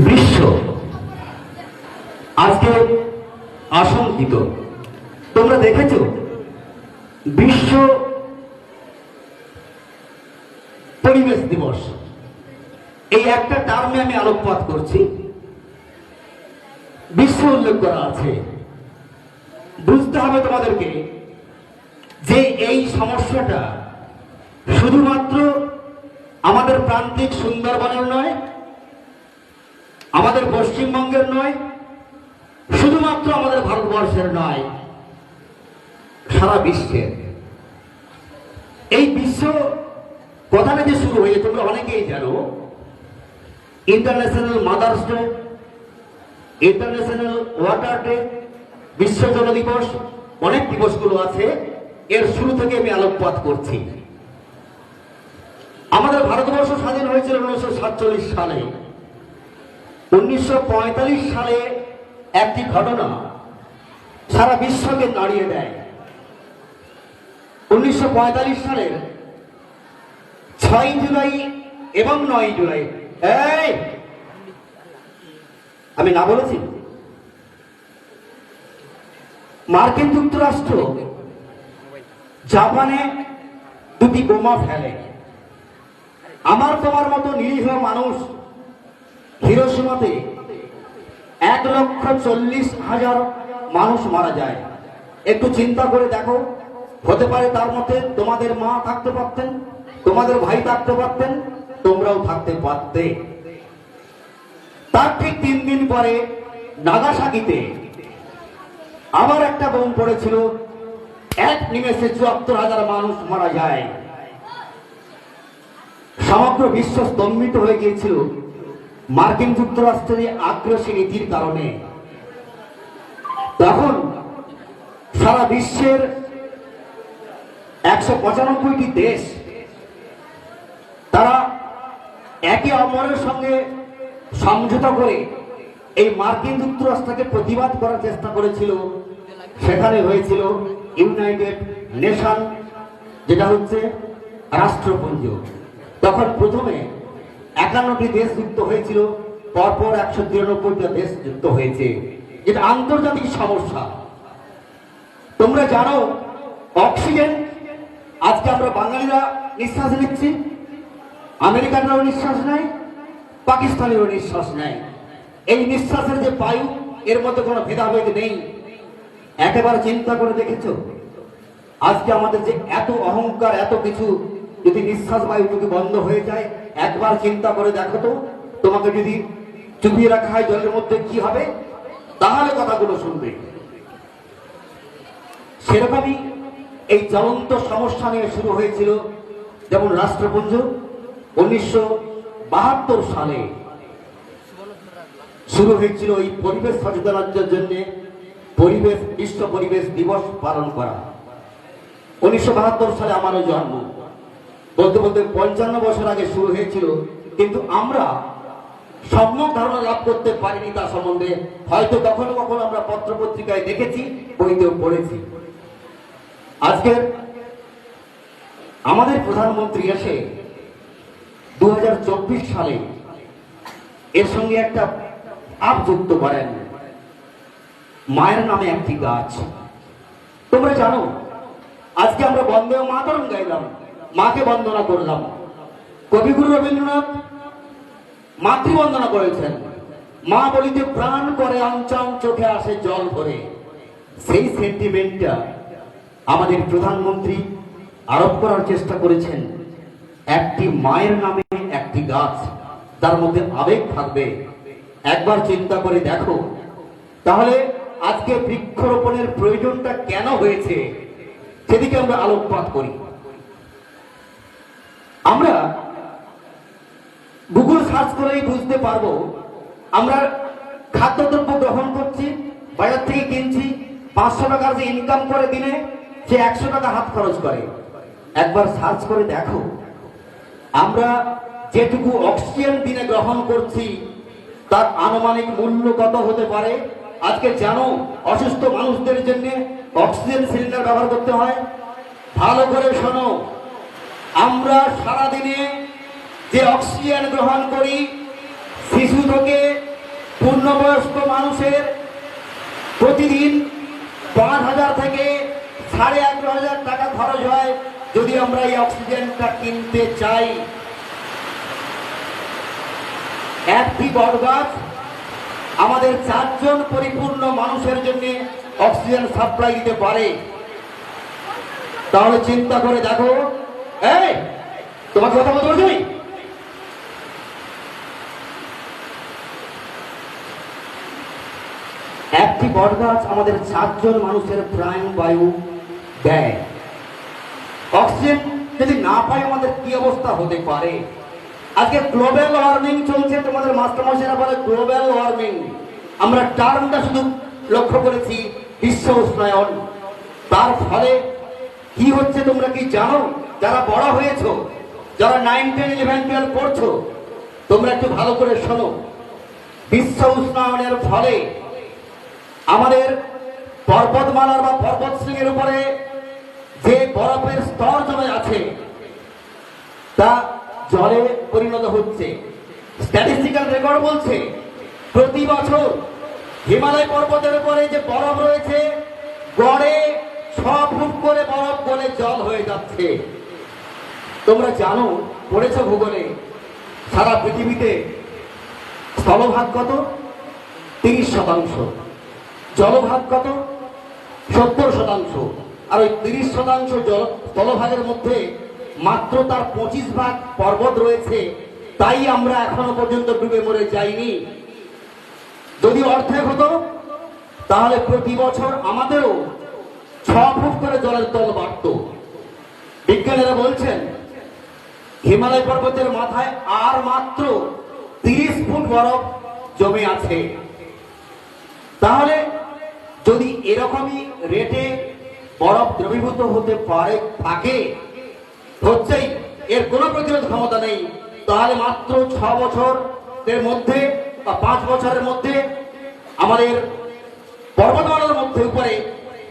বিশ্ব আজকে আশঙ্কিত। তোমরা দেখেছো বিশ্ব পরিবেশ দিবস, এই একটা টার্মে আমি আলোকপাত করছি। বিশ্ব উল্লেখ করা আছে। বুঝতে হবে তোমাদেরকে যে এই সমস্যাটা শুধুমাত্র আমাদের প্রান্তিক সুন্দরবনের নয়, আমাদের পশ্চিমবঙ্গের নয়, শুধুমাত্র আমাদের ভারতবর্ষের নয়, সারা বিশ্বের। এই বিশ্ব কথাটা যে শুরু হয়েছে তোমরা অনেকেই জানো। International mothers day, international water day, বিশ্ব জল দিবস, অনেক দিবসগুলো আছে। এর শুরু থেকে আমি আলোকপাত করছি। আমাদের ভারতবর্ষ স্বাধীন হয়েছিল 1947 সালে। 1945 সালে একটি ঘটনা সারা বিশ্বকে নাড়িয়ে দেয়। 1945 সালের 6 জুলাই এবং 9 জুলাই, এই আমি না বলেছি, মার্কিন যুক্তরাষ্ট্র জাপানে দুটি বোমা ফেলে। আমার তোমার মতো নিরীহ মানুষ হিরোশিমাতে 1,40,000 মানুষ মারা যায়। একটু চিন্তা করে দেখো, হতে পারে তার মধ্যে তোমাদের মা থাকতে পারতেন, তোমাদের ভাই থাকতে পারতেন, তোমরাও থাকতে পারতে। তার ঠিক 3 দিন পরে নাগাসাকিতে আবার একটা বোম পড়েছিল। এক নিমেষে 74,000 মানুষ মারা যায়। সমগ্র বিশ্ব স্তম্ভিত হয়ে গিয়েছিল মার্কিন যুক্তরাষ্ট্রের আগ্রাসী নীতির কারণে। তখন সারা বিশ্বের 195টি দেশ তারা একে অপরের সঙ্গে সমঝোতা করে এই মার্কিন যুক্তরাষ্ট্রকে প্রতিবাদ করার চেষ্টা করেছিল। সেখানে হয়েছিল ইউনাইটেড নেশন, যেটা হচ্ছে রাষ্ট্রপুঞ্জ। তখন প্রথমে 51টি দেশ যুক্ত হয়েছিল, পরপর 193টা দেশ যুক্ত হয়েছে। এটা আন্তর্জাতিক সমস্যা। তোমরা জানো অক্সিজেন আজকে আমরা বাঙালিরা নিঃশ্বাস নিচ্ছি, আমেরিকানরাও নিঃশ্বাস নেয়, পাকিস্তানিও নিঃশ্বাস নেয়। এই নিঃশ্বাসের যে বায়ু, এর মধ্যে কোনো ভেদাভেদ নেই। একেবারে চিন্তা করে দেখেছো আজকে আমাদের যে এত অহংকার, এত কিছু, যদি নিঃশ্বাস বায়ু যদি বন্ধ হয়ে যায়, একবার চিন্তা করে দেখো তো, তোমাকে যদি চুপিয়ে রাখা হয় জলের মধ্যে কি হবে, তাহলে কথাগুলো শুনবে। সেরকমই এই জ্বলন্ত সমস্যা নিয়ে শুরু হয়েছিল। যেমন রাষ্ট্রপুঞ্জ 1972 সালে শুরু হয়েছিল এই পরিবেশ সচেতনতার জন্য পরিবেশ বিশ্ব পরিবেশ দিবস পালন করা। 1972 সালে আমারও জন্ম। বলতে বলতে 55 বছর আগে শুরু হয়েছিল, কিন্তু আমরা সম্যক ধারণা লাভ করতে পারিনি তার সম্বন্ধে। হয়তো কখনো কখনো আমরা পত্র পত্রিকায় দেখেছি, বইতেও পড়েছি। আজকে আমাদের প্রধানমন্ত্রী এসে 2024 সালে এর সঙ্গে একটা আপ যুক্ত করেন, মায়ের নামে একটি গাছ। তোমরা জানো আজকে আমরা বন্দে মাতরম গাইলাম, মাকে বন্দনা করলাম। কবিগুরু রবীন্দ্রনাথ মাতৃবন্দনা করেছেন। মা বলিতে প্রাণ করে আঞ্চাম, চোখে আসে জল ভরে। সেই সেন্টিমেন্টটা আমাদের প্রধানমন্ত্রী আরোপ করার চেষ্টা করেছেন। একটি মায়ের নামে একটি গাছ, তার মধ্যে আবেগ থাকবে। একবার চিন্তা করে দেখো, তাহলে আজকে বৃক্ষরোপণের প্রয়োজনটা কেন হয়েছে সেদিকে আমরা আলোকপাত করি। আমরা গুগল সার্চ করেই বুঝতে পারবো, আমরা খাদ্যদ্রব্য গ্রহণ করছি, বাজার থেকে কিনছি, 500 টাকার যে ইনকাম করে দিনে, সে 100 টাকা হাত খরচ করে। একবার সার্চ করে দেখো, আমরা যেটুকু অক্সিজেন দিনে গ্রহণ করছি তার আনুমানিক মূল্য কত হতে পারে। আজকে জানো অসুস্থ মানুষদের জন্য অক্সিজেন সিলিন্ডার ব্যবহার করতে হয়। ভালো করে শোনো, আমরা সারাদিনে যে অক্সিজেন গ্রহণ করি, শিশু থেকে পূর্ণবয়স্ক মানুষের প্রতিদিন 5,000 থেকে 11,500 টাকা খরচ হয় যদি আমরা এই অক্সিজেনটা কিনতে চাই। একটি বটগাছ আমাদের 4 জন পরিপূর্ণ মানুষের জন্য অক্সিজেন সাপ্লাই দিতে পারে। তাহলে চিন্তা করে দেখো, এই তোমাকে কথা বলতে বলছি, একটি বটগাছ আমাদের 4 জন মানুষের প্রাণবায়ু দেয়। অক্সিজেন যদি না পাই আমাদের কি অবস্থা হতে পারে। আজকে গ্লোবাল ওয়ার্মিং চলছে, তোমাদের মাস্টারমশাইরা বলে গ্লোবাল ওয়ার্মিং। আমরা টার্মটা শুধু লক্ষ্য করেছি বিশ্ব উষ্ণায়ন। তার ফলে কি হচ্ছে তোমরা কি জানো? যারা বড় হয়েছো, যারা 9, 10, 11, 12 পড়ছো, তোমরা একটু ভালো করে শোনো। বিশ্ব উষ্ণায়নের ফলে আমাদের পর্বতমালার বা পর্বত শৃঙ্গের উপরে যে বরফের স্তর জমে আছে তা জলে পরিণত হচ্ছে। স্ট্যাটিস্টিক্যাল রেকর্ড বলছে প্রতি বছর হিমালয় পর্বতের উপরে যে বরফ রয়েছে গড়ে 6 ফুট করে বরফ গলে জল হয়ে যাচ্ছে। তোমরা জানো, পড়েছো ভূগোলে, সারা পৃথিবীতে স্থলভাগ কত? 30%। জলভাগ কত? 70%। আর ওই 30% স্থলভাগের মধ্যে মাত্র তার 25 ভাগ পর্বত রয়েছে। তাই আমরা এখনো পর্যন্ত ডুবে মরে যাইনি। যদি অর্ধেক হতো তাহলে প্রতি বছর আমাদেরও 6 ফুট করে জলের তল বাড়ত। বিজ্ঞানীরা বলছেন হিমালয় পর্বতের মাথায় আর মাত্র 30 ফুট বরফ জমে আছে। তাহলে যদি এরকমই রেটে বরফ দ্রবীভূত হতে পারে থাকে, হচ্ছেই, এর কোনো প্রতিরোধ ক্ষমতা নেই, তাহলে মাত্র 6 বছরের মধ্যে বা 5 বছরের মধ্যে আমাদের পর্বতমালার মধ্যে উপরে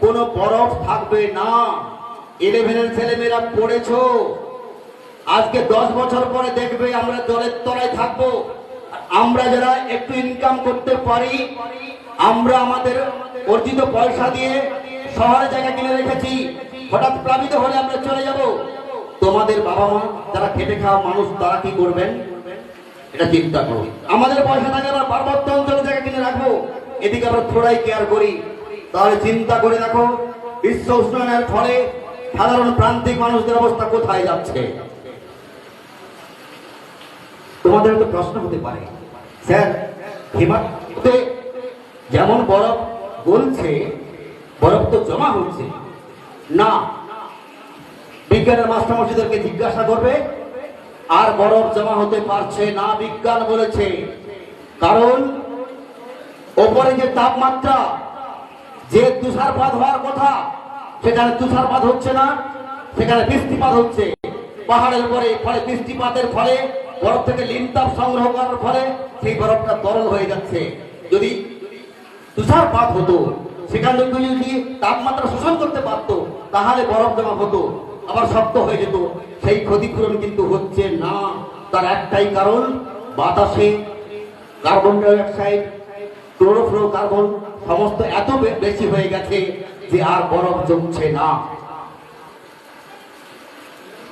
কোনো বরফ থাকবে না। 11-এর ছেলেমেয়েরা পড়েছো, আজকে 10 বছর পরে দেখবে আমরা জলের তলায় থাকবো। আমরা যারা একটু ইনকাম করতে পারি, আমরা আমাদের অর্জিত পয়সা দিয়ে শহরে জায়গা কিনে রেখেছি, হঠাৎ প্লাবিত হলে আমরা চলে যাব। তোমাদের বাবা মা যারা খেটে খাওয়া মানুষ তারা কি করবেন এটা চিন্তা করো। আমাদের পয়সা থাকে আমরা পার্বত্য অঞ্চলে জায়গা কিনে রাখবো, এদিকে আমরা থোড়াই কেয়ার করি। তাহলে চিন্তা করে দেখো বিশ্ব উষ্ণায়নের ফলে সাধারণ প্রান্তিক মানুষদের অবস্থা কোথায় যাচ্ছে। তোমাদের তো প্রশ্ন হতে পারে, স্যার হিমালয়তে যেমন বরফ গলছে, বরফ তো জমা হচ্ছে না। বিজ্ঞানের মাস্টারমশাইদেরকে জিজ্ঞাসা করবে, আর বরফ জমা হতে পারছে না। বিজ্ঞান বলেছে কারণ ওপরে যে তাপমাত্রা, যে তুষারপাত হওয়ার কথা সেখানে তুষারপাত হচ্ছে না, সেখানে বৃষ্টিপাত হচ্ছে। পাহাড়ের উপরে ফলে বৃষ্টিপাতের ফলে বরফ থেকে লিনতাপ সংগ্রহ করার ফলে সেই বরফটা তরল হয়ে যাচ্ছে। যদি তুষারপাত হতো, সেখান থেকে যদি তাপমাত্রা শোষণ করতে পারতো, তাহলে বরফ জমা হতো, আবার শক্ত হয়ে যেত। সেই ক্ষতিপূরণ কিন্তু হচ্ছে না। তার একটাই কারণ, বাতাসে কার্বন ডাই অক্সাইড, ক্লোরোফ্লোরোকার্বন সমস্ত এত বেশি হয়ে গেছে যে আর বরফ জমছে না।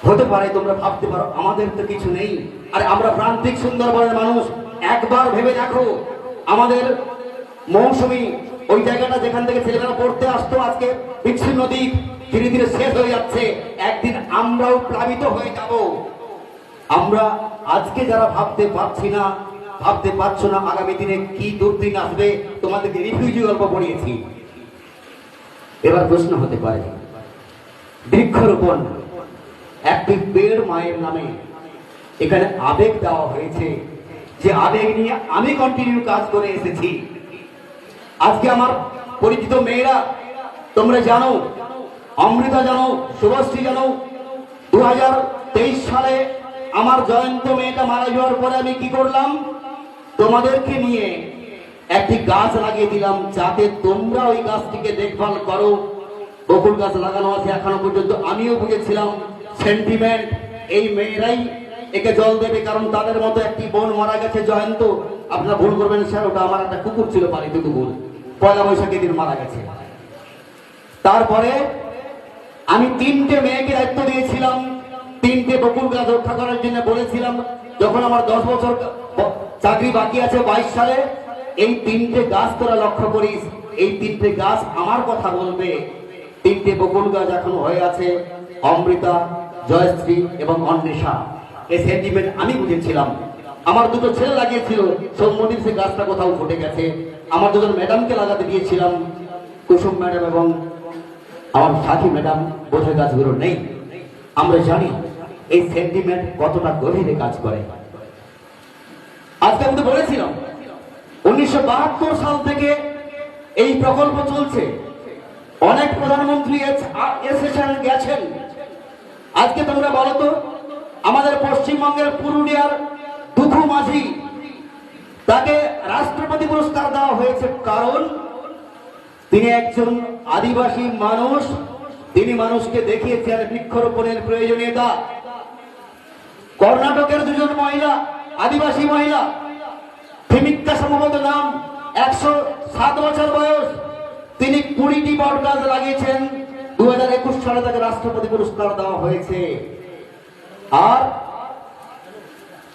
হতে পারে তোমরা ভাবতে পারো আমাদের তো কিছু নেই, আর আমরা প্রান্তিক সুন্দরবনের মানুষ। একবার ভেবে দেখো, আমাদের মৌসুমী ওই জায়গাটা যেখান থেকে ছেলেমেয়েরা পড়তে আসতো, আজকে বিচ্ছিন্ন দ্বীপ ধীরে ধীরে শেষ হয়ে যাচ্ছে। একদিন আমরাও প্লাবিত হয়ে যাব। আমরা আজকে যারা ভাবতে পারছি না, ভাবতে পারছো না আগামী দিনে কি দুর্দিন আসবে, তোমাদেরকে রিফিউজি গল্প পড়িয়েছি। এবার প্রশ্ন হতে পারে, বৃক্ষরোপণ একটি বেড় মায়ের নামে এখানে আবেগ দেওয়া হয়েছে, যে আবেগ নিয়ে আমি কন্টিনিউ কাজ করে এসেছি। আজকে আমার পরিচিত মেয়েরা, তোমরা জানো, অমৃতা জানো, শুভশ্রী জানো, 2023 সালে আমার জয়ন্ত মেয়েটা মারা যাওয়ার পরে আমি কি করলাম, তোমাদেরকে নিয়ে একটি গাছ লাগিয়ে দিলাম, যাতে তোমরা ওই গাছটিকে দেখভাল করো। বকুল গাছ লাগানো আছে এখনো পর্যন্ত। আমিও বুঝেছিলাম সেন্টিমেন্ট, এই মেয়েরাই একে জল দেবে, কারণ তাদের মতো একটি বোন মারা গেছে জয়ন্ত, আপনারা ভুল করবেন স্যার, ওটা আমার একটা কুকুর ছিল, পালিত কুকুর, পয়লা বৈশাখের দিন মারা গেছে। তারপরে আমি 3টে মেয়েকে দায়িত্ব দিয়েছিলাম, 3টে বকুল গাছ রক্ষা করার জন্য বলেছিলাম। যখন আমার 10 বছর চাকরি বাকি আছে 22 সালে, এই 3টে গাছ তোরা লক্ষ্য করিস, এই 3টে গাছ আমার কথা বলবে। 3টে বকুল গাছ এখন হয়ে আছে, অমৃতা, জয়শ্রী এবং অন্বেষা। এই সেন্টিমেন্ট আমি বুঝেছিলাম। আমার 2টো ছেলে লাগিয়েছিল, সৌম্যদীপ সে গাছটা কোথাও ফুটে গেছে। আমার 2জন ম্যাডামকে লাগাতে দিয়েছিলাম, কুসুম ম্যাডাম এবং আমার সাথী ম্যাডাম, বোধহয় গাছগুলো নেই। আমরা জানি এই সেন্টিমেন্ট কতটা গভীরে কাজ করে। আজকে আমি তো বলেছিলাম 1972 সাল থেকে এই প্রকল্প চলছে, অনেক প্রধানমন্ত্রী এসেছেন গেছেন। আজকে তোমরা বলো তো, আমাদের পশ্চিমবঙ্গের পুরুলিয়ার দুখু মাঝি, তাকে রাষ্ট্রপতি পুরস্কার দেওয়া হয়েছে কারণ তিনি একজন আদিবাসী মানুষ। তিনি মানুষকে দেখিয়েছেন বৃক্ষরোপণের প্রয়োজনীয়তা। কর্ণাটকের 2জন মহিলা, আদিবাসী মহিলা, থিমিক্কা সম্ভবত নাম, 107 বছর বয়স, তিনি 20টি বট গাছ লাগিয়েছেন। 2021 সালে তাকে রাষ্ট্রপতি পুরস্কার দেওয়া হয়েছে। আর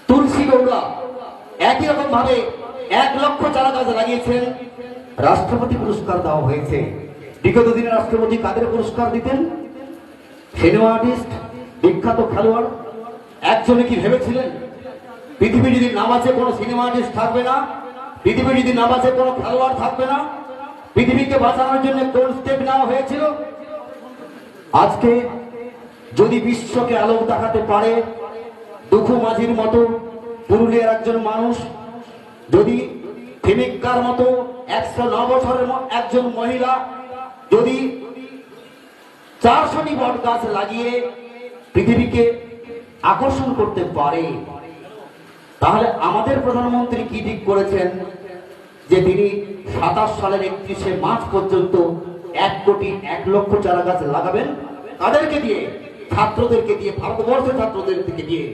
তুলসী গৌড়া একই রকম ভাবে 1 লক্ষ চারা গাছ লাগিয়েছেন, রাষ্ট্রপতি পুরস্কার দেওয়া হয়েছে। বিগত দিনে রাষ্ট্রপতি কাদের পুরস্কার দিতেন? সিনেমা আর্টিস্ট, বিখ্যাত খেলোয়াড়। একজনে কি ভেবেছিলেন পৃথিবী যদি না বাঁচে কোনো সিনেমা আর্টিস্ট থাকবে না, পৃথিবী যদি না বাঁচে কোনো খেলোয়াড় থাকবে না? পৃথিবীকে বাঁচানোর জন্য কোন স্টেপ নেওয়া হয়েছিল? আজকে যদি বিশ্বকে আলোক দেখাতে পারে দুখু মাঝির মতো পুরুলিয়ার একজন মানুষ, যদি থিমিক্কার মতো 109 বছরের একজন মহিলা যদি 400টি বট গাছ লাগিয়ে পৃথিবীকে আকর্ষণ করতে পারে, তাহলে আমাদের প্রধানমন্ত্রী কি ঠিক করেছেন যে তিনি 27 সালের 31শে মার্চ পর্যন্ত 1 কোটি 1 লক্ষ চারা গাছ লাগাবেন। তাদেরকে দিয়ে, ছাত্রদেরকে দিয়ে, ভারতবর্ষের ছাত্রদেরকে দিয়ে।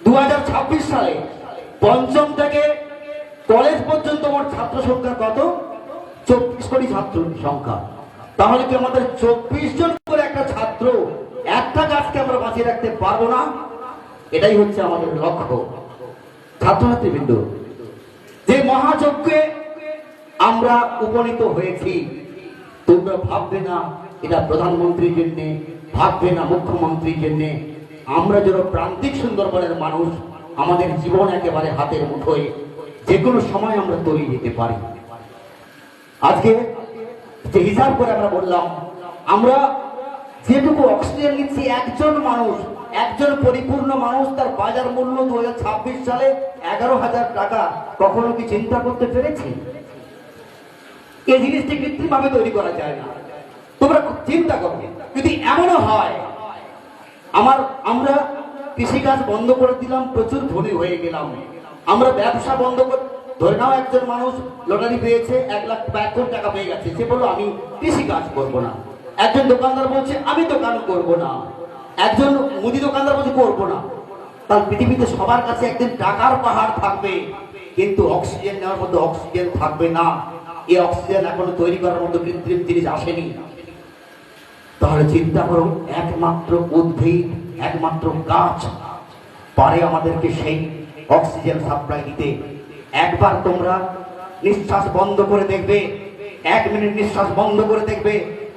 2026 সালে 5ম থেকে কলেজ পর্যন্ত মোট ছাত্র সংখ্যা কত? 24 কোটি ছাত্র সংখ্যা। তাহলে কি আমাদের 24 জন করে একটা ছাত্র একটা গাছকে আমরা বাঁচিয়ে রাখতে পারবো না? এটাই হচ্ছে আমাদের লক্ষ্য। ছাত্রছাত্রীবৃন্দ, যে মহাযজ্ঞে আমরা উপনীত হয়েছি, তোমরা ভাববে না এটা প্রধানমন্ত্রীর জন্য, ভাববে না মুখ্যমন্ত্রীর জন্য। আমরা যারা প্রান্তিক সুন্দরবনের মানুষ, আমাদের জীবন একেবারে হাতের মুঠোয়, যে কোনো সময় আমরা তৈরি যেতে পারি। আজকে যে হিসাব করে আমরা বললাম, আমরা যেটুকু অক্সিজেন নিচ্ছি, একজন মানুষ, একজন পরিপূর্ণ মানুষ, তার বাজার মূল্য 2026 সালে 11,000 টাকা। কখনো কি চিন্তা করতে পেরেছি? এই জিনিসটি কৃত্রিম ভাবে তৈরি করা যায় না। তোমরা চিন্তা করবে, যদি এমনও হয় আমরা কৃষিকাজ বন্ধ করে দিলাম, প্রচুর ধনী হয়ে গেলাম, আমরা ব্যবসা বন্ধ করে, ধরে নাও একজন মানুষ লটারি পেয়েছে, 1,00,000 টাকা পেয়ে গেছে, সে বললো আমি কৃষিকাজ করবো না। একজন দোকানদার বলছে আমি দোকান করবো না, একজন মুদি দোকানদার বলছে করবো না। তার পৃথিবীতে সবার কাছে একদিন টাকার পাহাড় থাকবে, কিন্তু অক্সিজেন নেওয়ার মতো অক্সিজেন থাকবে না। এই অক্সিজেন এখনো তৈরি করার মতো কৃত্রিম জিনিস আসেনি। তাহলে চিন্তা করো, একমাত্র উদ্ভিদ, একমাত্র গাছ পারে আমাদেরকে সেই অক্সিজেন সাপ্লাই দিতে। একবার তোমরা নিঃশ্বাস বন্ধ করে দেখবে, 1 মিনিট নিঃশ্বাস বন্ধ করে দেখবে,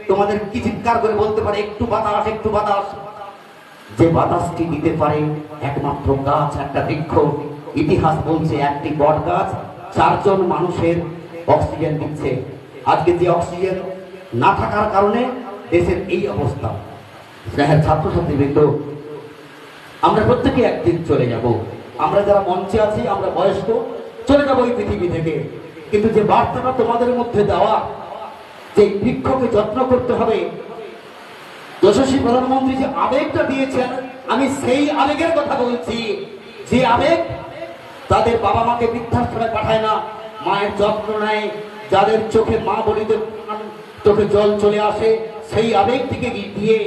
তোমাদের কি চিৎকার করে বলতে পারে একটু বাতাস, একটু বাতাস। যে বাতাসটি দিতে পারে একমাত্র গাছ, একটা বৃক্ষ। ইতিহাস বলছে একটি বট গাছ 4 জন মানুষের অক্সিজেন দিচ্ছে। আজকে যে অক্সিজেন না থাকার কারণে দেশের এই অবস্থা। ছাত্রছাত্রীবৃন্দ, আমরা প্রত্যেকে একদিন চলে যাব। আমরা যারা মঞ্চে আছি, আমরা বয়স্ক, চলে যাবো এই পৃথিবী থেকে। কিন্তু যে বার্তাটা তোমাদের মধ্যে দেওয়া, যে বৃক্ষকে যত্ন করতে হবে, যশস্বী প্রধানমন্ত্রী যে আবেগটা দিয়েছেন, আমি সেই আবেগের কথা বলছি। যে আবেগ তাদের বাবা মাকে বৃদ্ধাশ্রমে পাঠায় না, মায়ের যত্ন নেয়, যাদের চোখে মা বলিতে চোখে জল চলে আসে, সেই আবেগ থেকে দিয়ে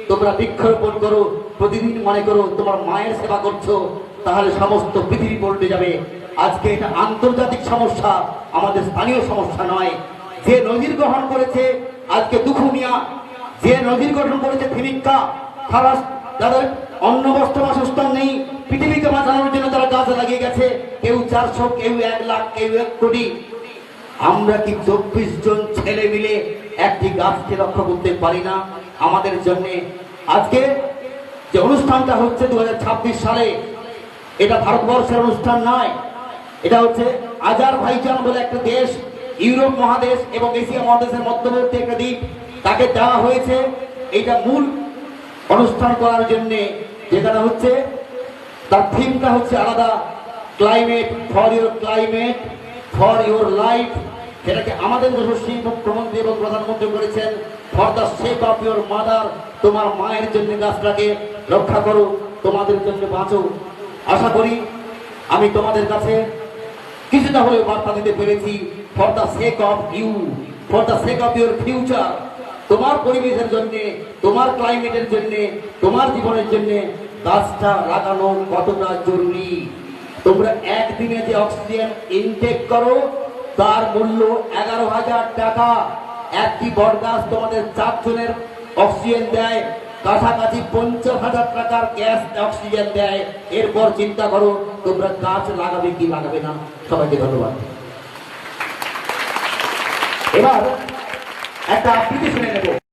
তোমরা বৃক্ষরোপণ করো। প্রতিদিন মনে করো তোমার মায়ের সেবা করছো, তাহলে সমস্ত পৃথিবী পল্টে যাবে। আজকে এটা আন্তর্জাতিক সমস্যা, আমাদের স্থানীয় সমস্যা নয়। যে নজির গ্রহণ করেছে আজকে দুখুমিয়া, যে নজির গ্রহণ করেছে ফিরিক্কা খারাস, যাদের অন্ন বস্ত্র বাসস্থান নেই, পৃথিবীকে বাঁচানোর জন্য তারা গাছ লাগিয়ে গেছে, কেউ 400, কেউ 1 লাখ, কেউ 1 কোটি। আমরা কি 24 জন ছেলে মিলে একটি গাছকে রক্ষা করতে পারি না? আমাদের জন্য আজকে যে অনুষ্ঠানটা হচ্ছে 2026 সালে, এটা ভারতবর্ষের অনুষ্ঠান নয়, এটা হচ্ছে আজারবাইজান বলে একটা দেশ, ইউরোপ মহাদেশ এবং এশিয়া মহাদেশের মধ্যবর্তী একটা দ্বীপ, তাকে দেওয়া হয়েছে এইটা মূল অনুষ্ঠান করার জন্য। যেখানে হচ্ছে তার থিমটা হচ্ছে আলাদা, climate for your climate for your life. সেটাকে আমাদের যশস্বী মুখ্যমন্ত্রী এবং প্রধানমন্ত্রী করেছেন for the sake of your mother, তোমার মায়ের জন্য গাছটাকে রক্ষা করো, তোমাদের জন্য বাঁচো। আশা করি আমি তোমাদের কাছে কিছুটা হলেও বার্তা দিতে পেরেছি। For the sake of you, for the sake of your future, তোমার পরিবেশের জন্য, তোমার ক্লাইমেটের জন্য, তোমার জীবনের জন্য গাছটা লাগানো কতটা জরুরি। তোমরা একদিনে যে অক্সিজেন ইনটেক করো তার মূল্য 11,000 টাকা। একটি বট গাছ তোমাদের 4 জনের অক্সিজেন দেয়, কাছাকাছি 50,000 টাকার গ্যাস অক্সিজেন দেয়। এরপর চিন্তা করো তোমরা গাছ লাগাবে কি লাগাবে না। সবাইকে ধন্যবাদ। এবার একটা আবৃত্তি শুনে নেব।